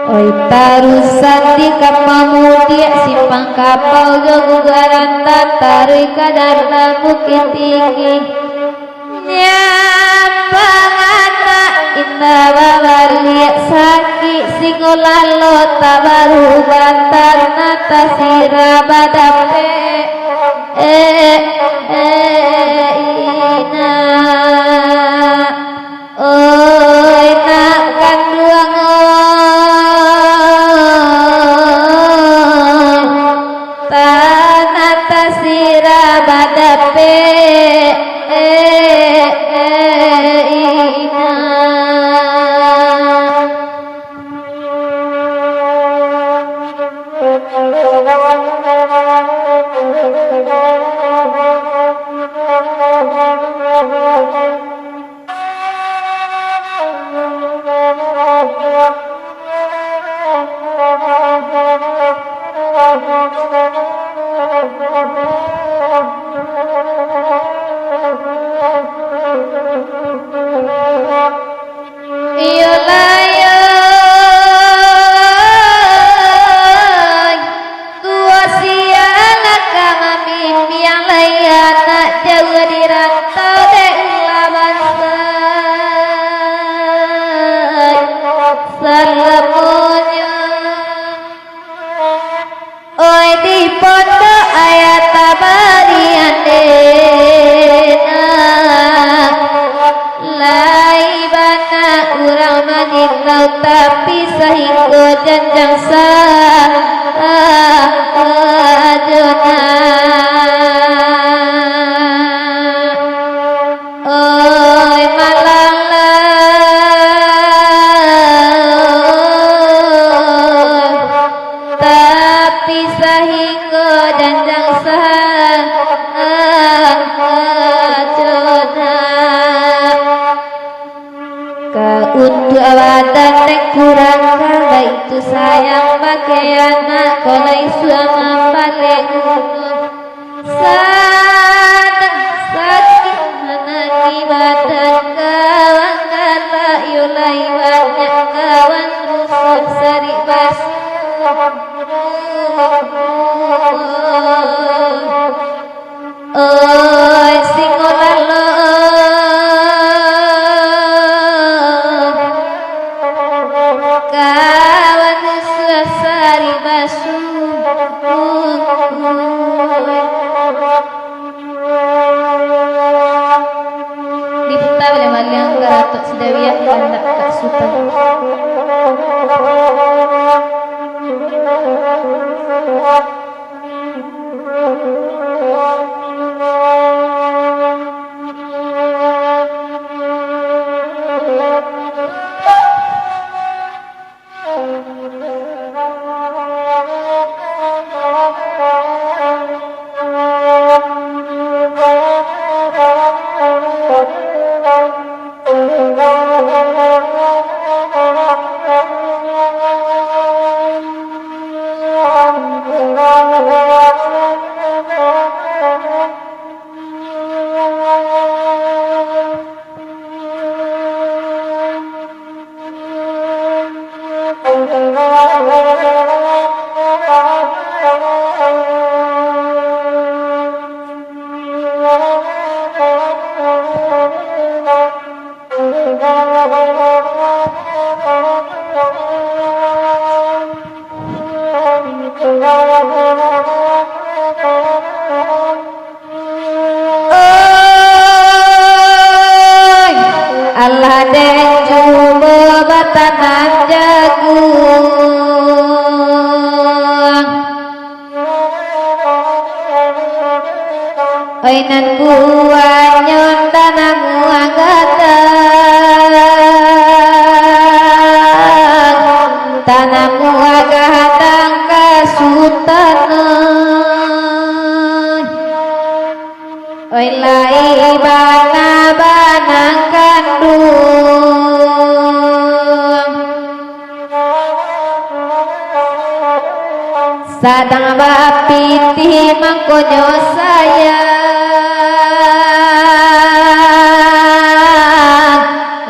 oi tarusan di kapamudi simpang kapal jogugaran tatari kadarna bukit tinggi nyapangana inna babali saki singolalo tabaru bantar nata sirabadape ina oi nak kanduang tanata sirabadape oi di pondok ayat tabariandena laibana urang madinau tapi sehingga janjang sajona oi malang tapi sehingga janjang sajona untuk awadan nek kurang kala itu sayang pakaiana kolai suama balik sadang sakit menangi badan kawan kata yulai banyak kawan rusuk sari bas oi singolalo kawan suasari basu diputa boleh maliang karatok sedawiyah kandak kak sultan Allah den cuba batanan jagung oinan buah nyondanamu agatang tanamu agatang kasutanan oi lai bana banang kandung sadang bapiti mangkonyo sayang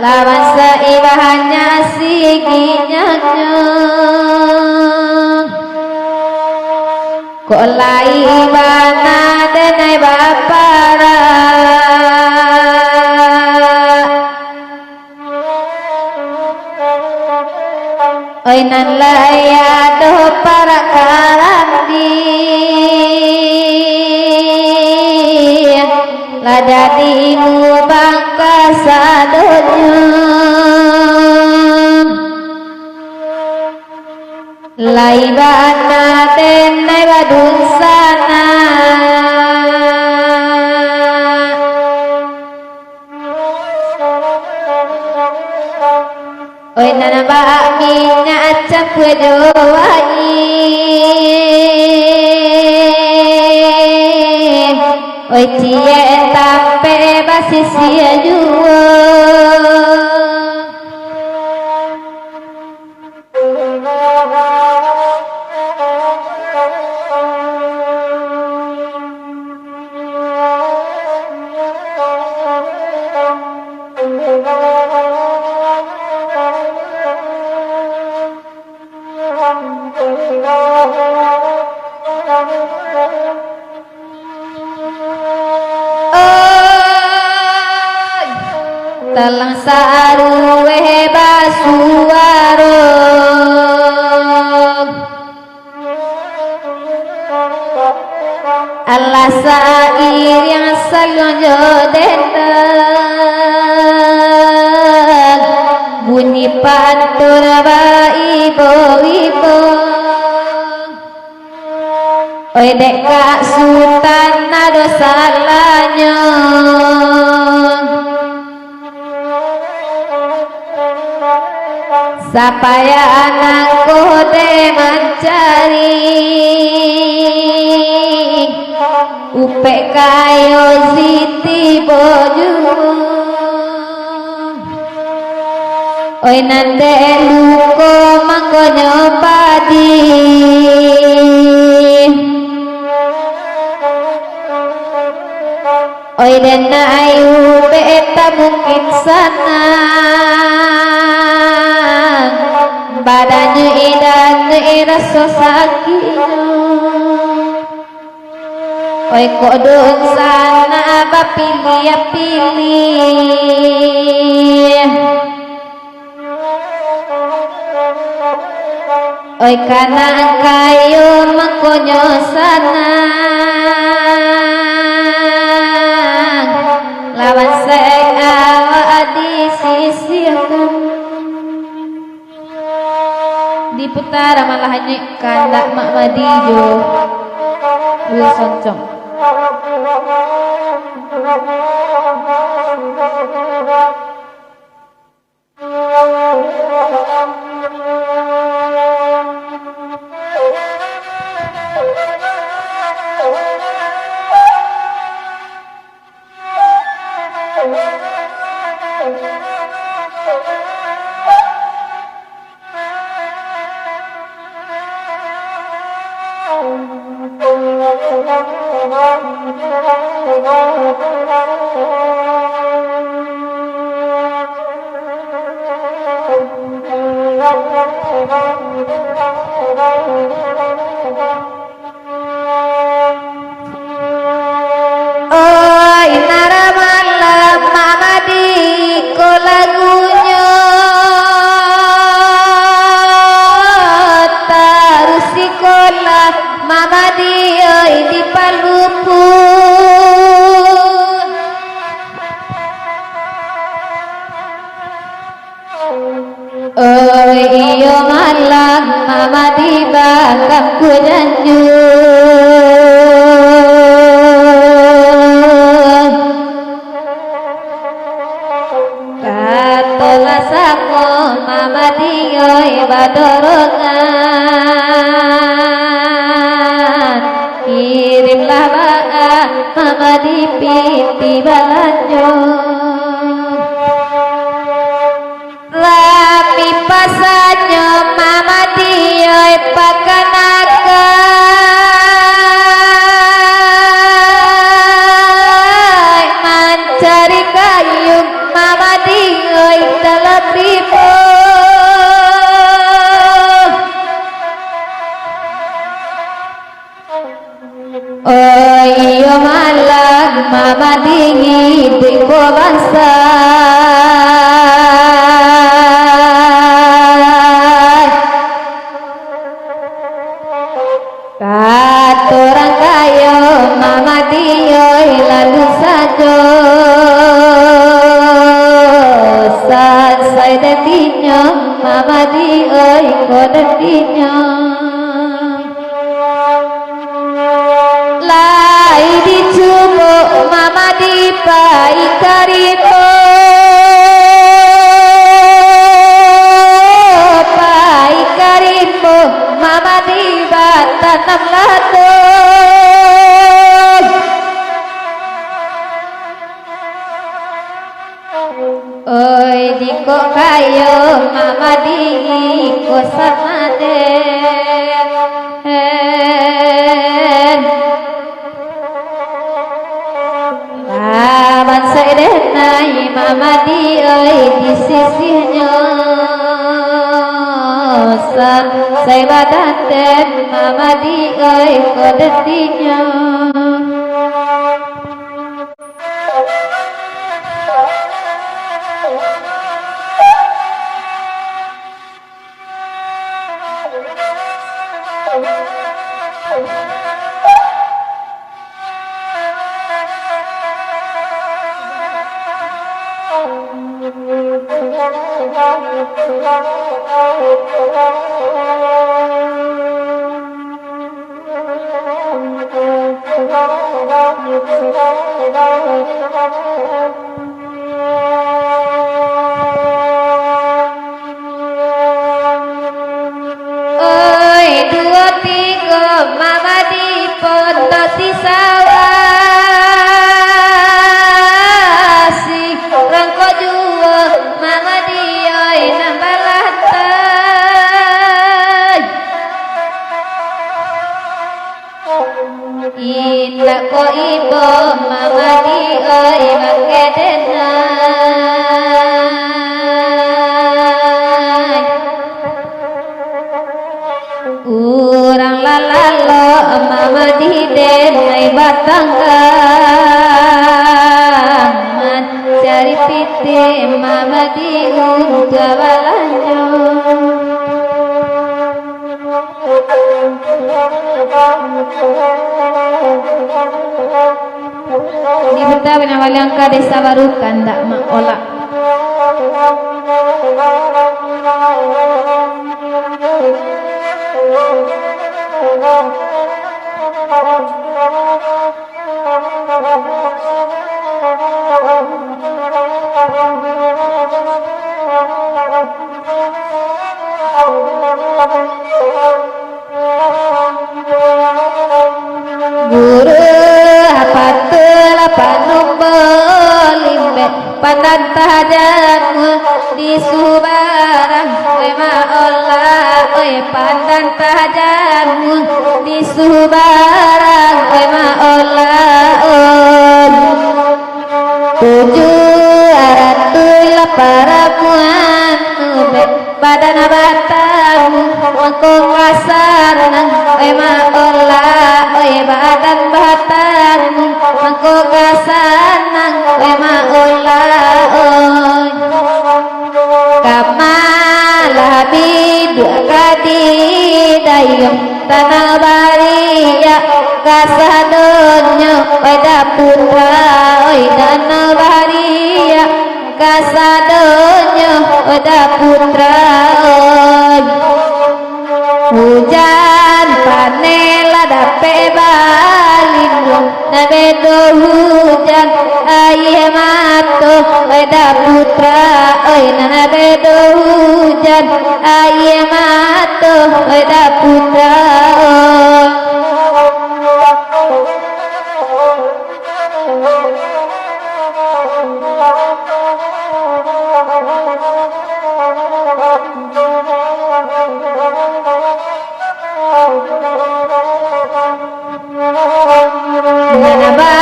lawan seibahnya siginya Kolai bana denai bapara oi nan laya do para kalamdi la jadi ngubang kasadonya laibana denai badun sana oi nana bakminya acak kudowai oi cie tape basisia juo talang saruwe basuaro Allah sair yang salonjo dendang bunyi pantur ibo-ibo oi dek kak sultan nado salahnya sapaya anakku de mencari upe kayo siti boju oi nande luko mangkonyo padi oi dena ayu beta mungkin sana badannya idan rasa sakit oi kodong sana apa pilih oi kana kayo mangkonyo sana lawan saya di sisihkan diputar malah hanya kandak mak madijo Wilson Chong oi nara malam mama di ko lagunya taruh sekolah mama di oi di palupu oi iyo malam mama di bakam kudanju katola sako mama di oi badorongan kirimlah baka mama di piti balanjo tapi pasanya mama di oi pakanakai mencari kayu mama di oi dalam pipo mama di ơi có đất đi nhau lại đi chu bộ mama di pai karibo pai karibo mama di batanam lato oi di ko kayo mama di ko samade aman sedenai mama di oi di sisinya saya badan mama di oi ko detinya oi dua tiga mama di pondok di sawasi rangko jua mama di oi nambah lantai indah ko ibo mama di oi makedenai urang lalalo mama di denai batangkan cari piti mama di ungawalanyo di Betawi Nawalangka desa Barukan ndak mak olak guru apa telah panumbol limbe pandan tahajanmu di subarang oi ma Allah oi pandan tahajanmu di subarang oi ma Allah tujuh aratul paramuan badan abatamu mangko kasarang oi ma Allah oi badan batamu mangko kasanang oi ma Allah oi kamalah bidua kadi dayung tanah baria kasadonyo oi daputra oi tanah baria kasadonyo oi daputra oi hujan panela dape balinggo nabedo hujan aye mato oi daputra oi nabedo hujan aye mato oi daputra Manaba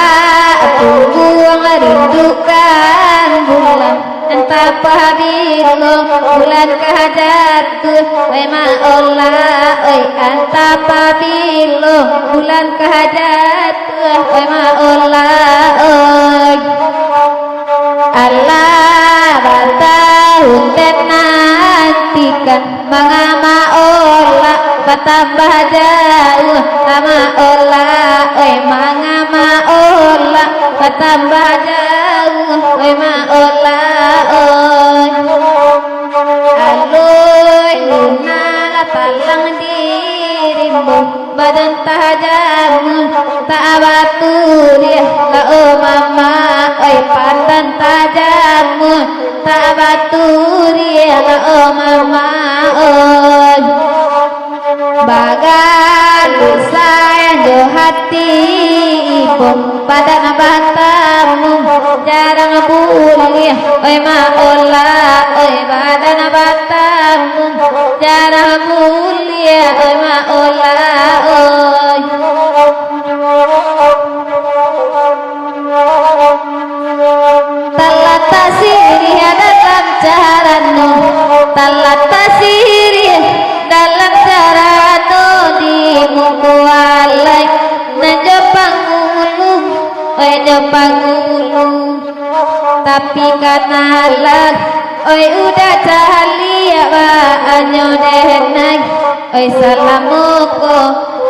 aku buang rindukan bulan entah pabilo bulan kahajatu oi ma Allah oi entah pabilo bulan kahajatu oi ma Allah oi Allah batahun dan nantikan mangama Allah batambah jauh sama Allah oi mangama Allah batambah jauh oi ma Allah oi allo badan tajamun tak batur ya la mama oi pandan tajamun tak batur ya la mama oi bagan sayang do hati pun badan batamu jarang bulih oi maola oi badan batamu jarang mulia oi maola oi talata sirih dalam caranu talata sirih dalam caranu di mukualai najepang ulung oi jepang ulung tapi kanalah oi udah cahalia ba anyo denai oi salamuko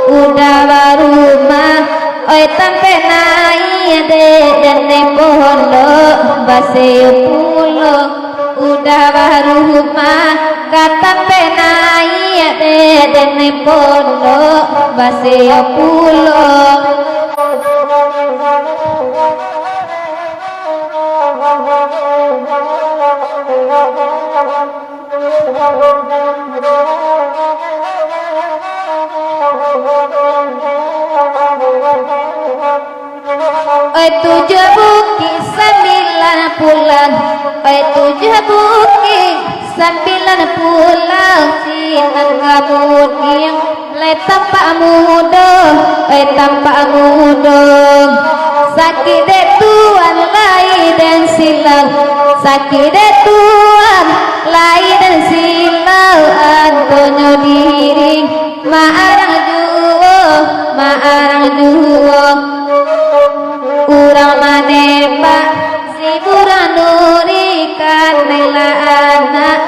udah barumah oi tampe nai de dene pondok baseo pulo udah barumah kata penai de dene pondok baseo pulo oi 7 bukit 9 pulang oi 7 bukit 9 pulang sinan kamudian le tampak mudo oi tampak mudo sakit de tuan lai dan silau sakit de tuan lai dan silau Antonio diri maarang juo urang maneba si buranuri kanela anak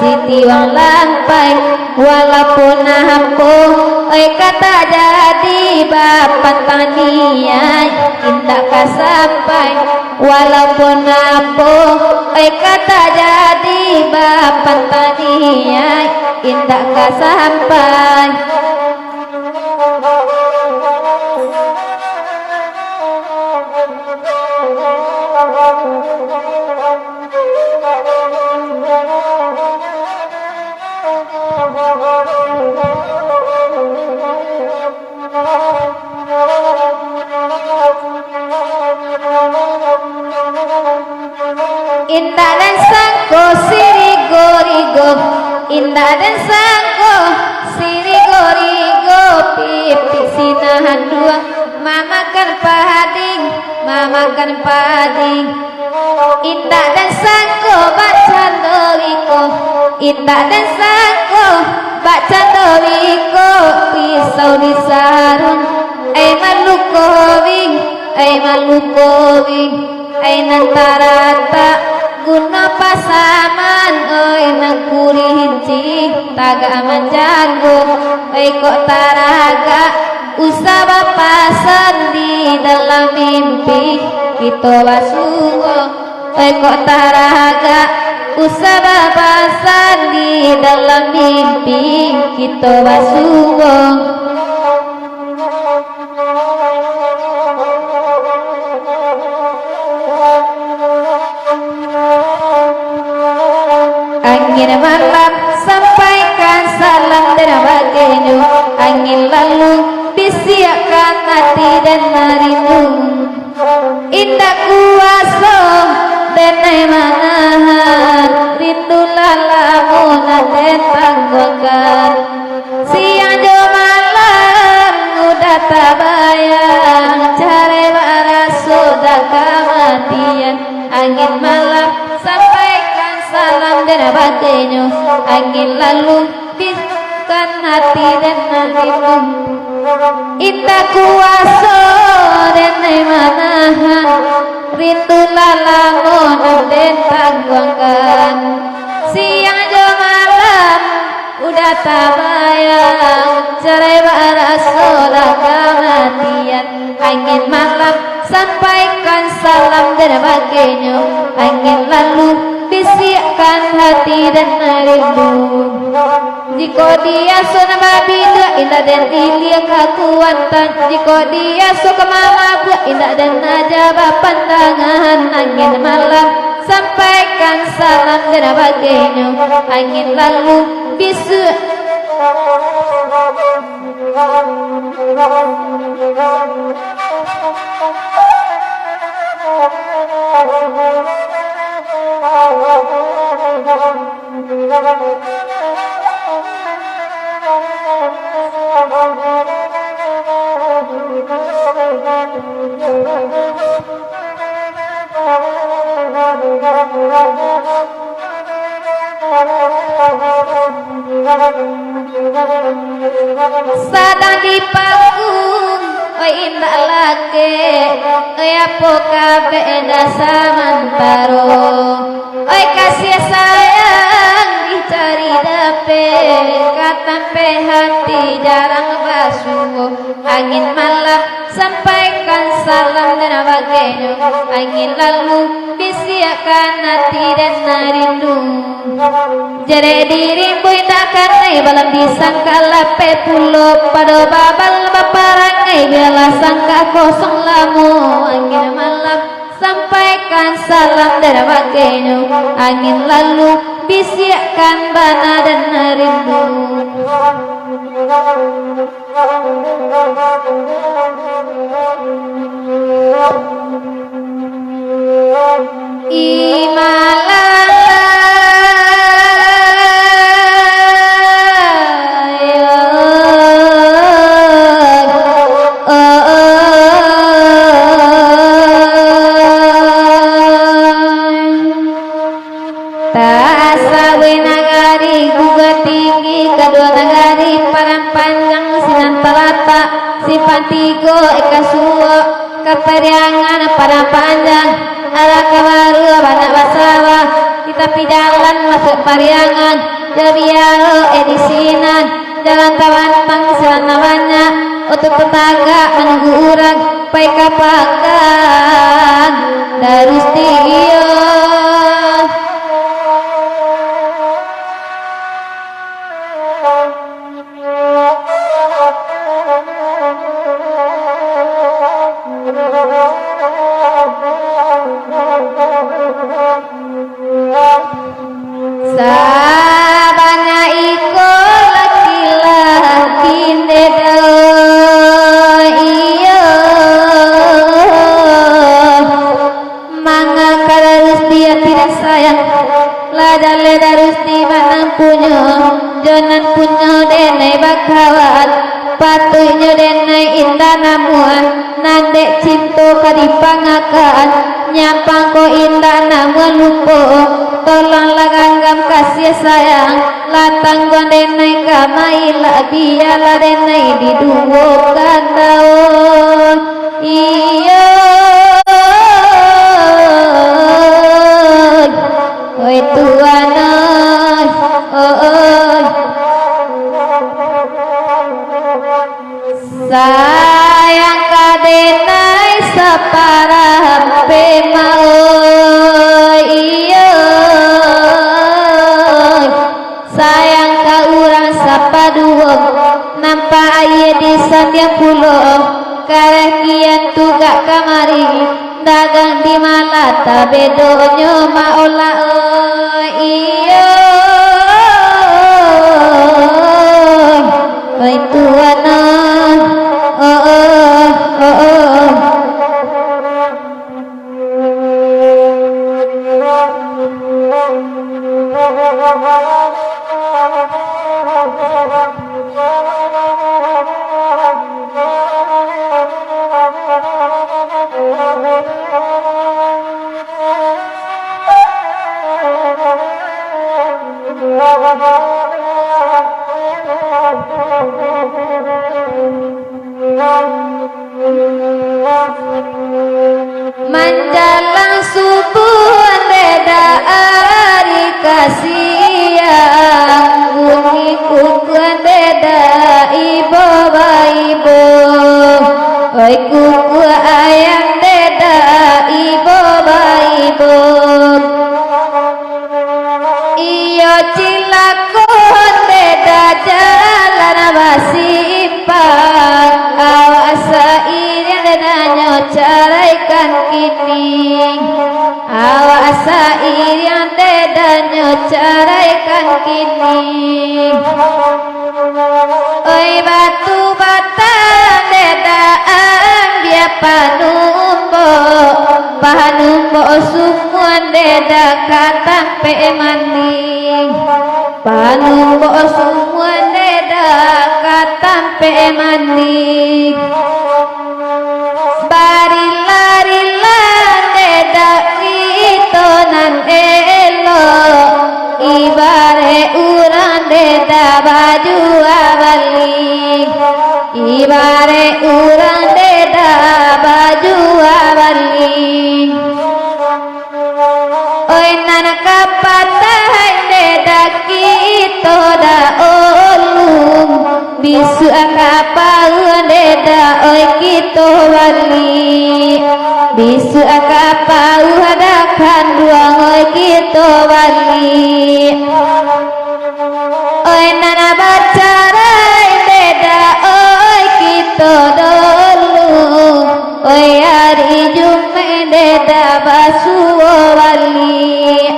si tiwang lampai walaupun hampo kata jadi bapak tania indah kasampai walaupun hampo kata jadi bapak tania indah kasampai indah dan sangko sirigo-rigo indah dan sangko sirigo-rigo pipi sinahan dua mamakan pading indah dan sangko baca doriko indah dan sangko baca doriko pisau di sarung malukowi nantarata guna pasaman nang kurinci taga manjago kok taraga usah bapasan di dalam mimpi kita wasugo kok taraga usah bapasan di dalam mimpi kita wasugo angin malam sampaikan salam dan bagainya angin lalu bisiakan hati dan rindu indah kuasa dan manahan rindu lamun dan tanggokan siang jo malam udah tabayang cari waras sudah kematian angin malam sampaikan salam dan bagainya angin lalu biskan hati dan rindu indah kuasa dan manahan rindu lamun dan tangguangkan siang jo malam udah tabayang cerai baras solah kematian angin malam sampaikan salam dan bagainya angin lalu bisikan hati dan rindu jika dia sona babida indah dan ilia kakuatan, jika dia suka mamabu indah dan najaba pandangan angin malam sampaikan salam dan bagainya angin lalu bisu sadang di panggung oi indah lake oi apa kabeh dasaman taro oi kasih sayang dicari dape katampe hati jarang basuh angin malam sampaikan salam dan bagainya angin lalu bisiakan hati dan rindu jere dirimu takkan balam disangka lape pulo pada babal baparangai bila sangka kosong lamu angin malam sampaikan salam dan bagainya angin lalu bisiakan bana dan rindu kedua nagari parang panjang sinan talata sifat tigo eka suwo keperiangan parang panjang arah kebaru banak basawa kita pidalan masuk pariangan jabiaro edisinan jalan tawantang selana banyak untuk tetangga menunggu urang pai kapakan darus tiyo sabana iko laki-laki dedo iyo manga karus dia tidak sayang ladale darus di manang punya jonan punya denai bakawat patunya denai indah namuan nandek cinta kadipangakan nyampang ko indah namuan lupa tolonglah ganggam kasih sayang latang gua denai kamaila biarlah denai diduwokan daun iya oi Tuhan oi sayang kadenai saparah pemau iya sayang ka urang sapaduong nampak aye di setiap pulau kareh kian tugak kamari dagang di malata bedonyo maola iya oi Tuhan caraikan kini awas irian dedanyo caraikan kini oi batu bata dedaan dia panumbo semua deda katampe maning panumbo semua deda katampe maning barila deda itu nan elo ibare urang deda baju abalik ibare urang deda baju abalik oi nana kapatah deda kita da olum bisu akapau deda oi kita balik bisu akapau hadakan duang oi kita balik oi nana bacarai deda oi kita dulu oi hari jume deda basuo balik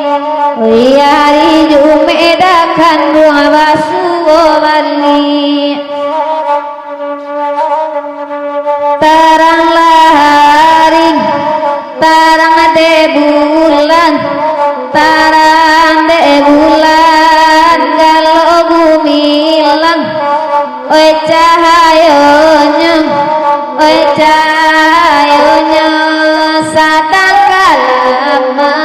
oi hari jume dakan duang basuo balik tarang laharing tarang de bulan tarang de bulan kalau gumilang oi cahayonya sadang kalama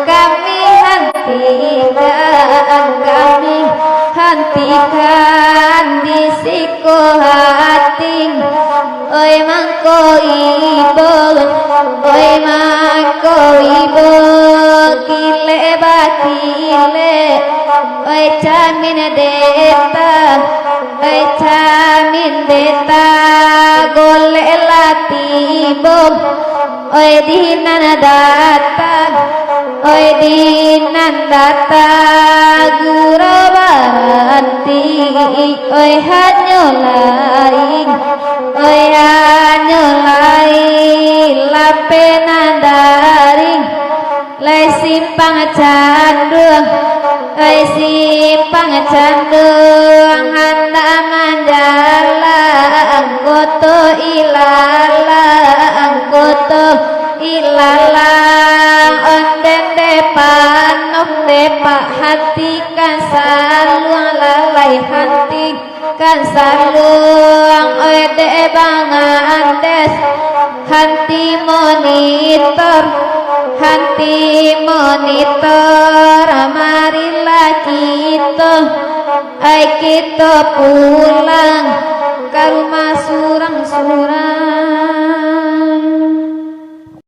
kami hentikan di siko hati oi mangko ibo kile bakile oi camin deta gole latibo oi dinan data guru baranti oi hanyo lain lapenan daring lai simpang candung handa manjala angkoto ilala onden depa hatikan saluang lalai hatikan saluang oi de bangandes hanti monitor marilah kita pulang ke rumah surang-surang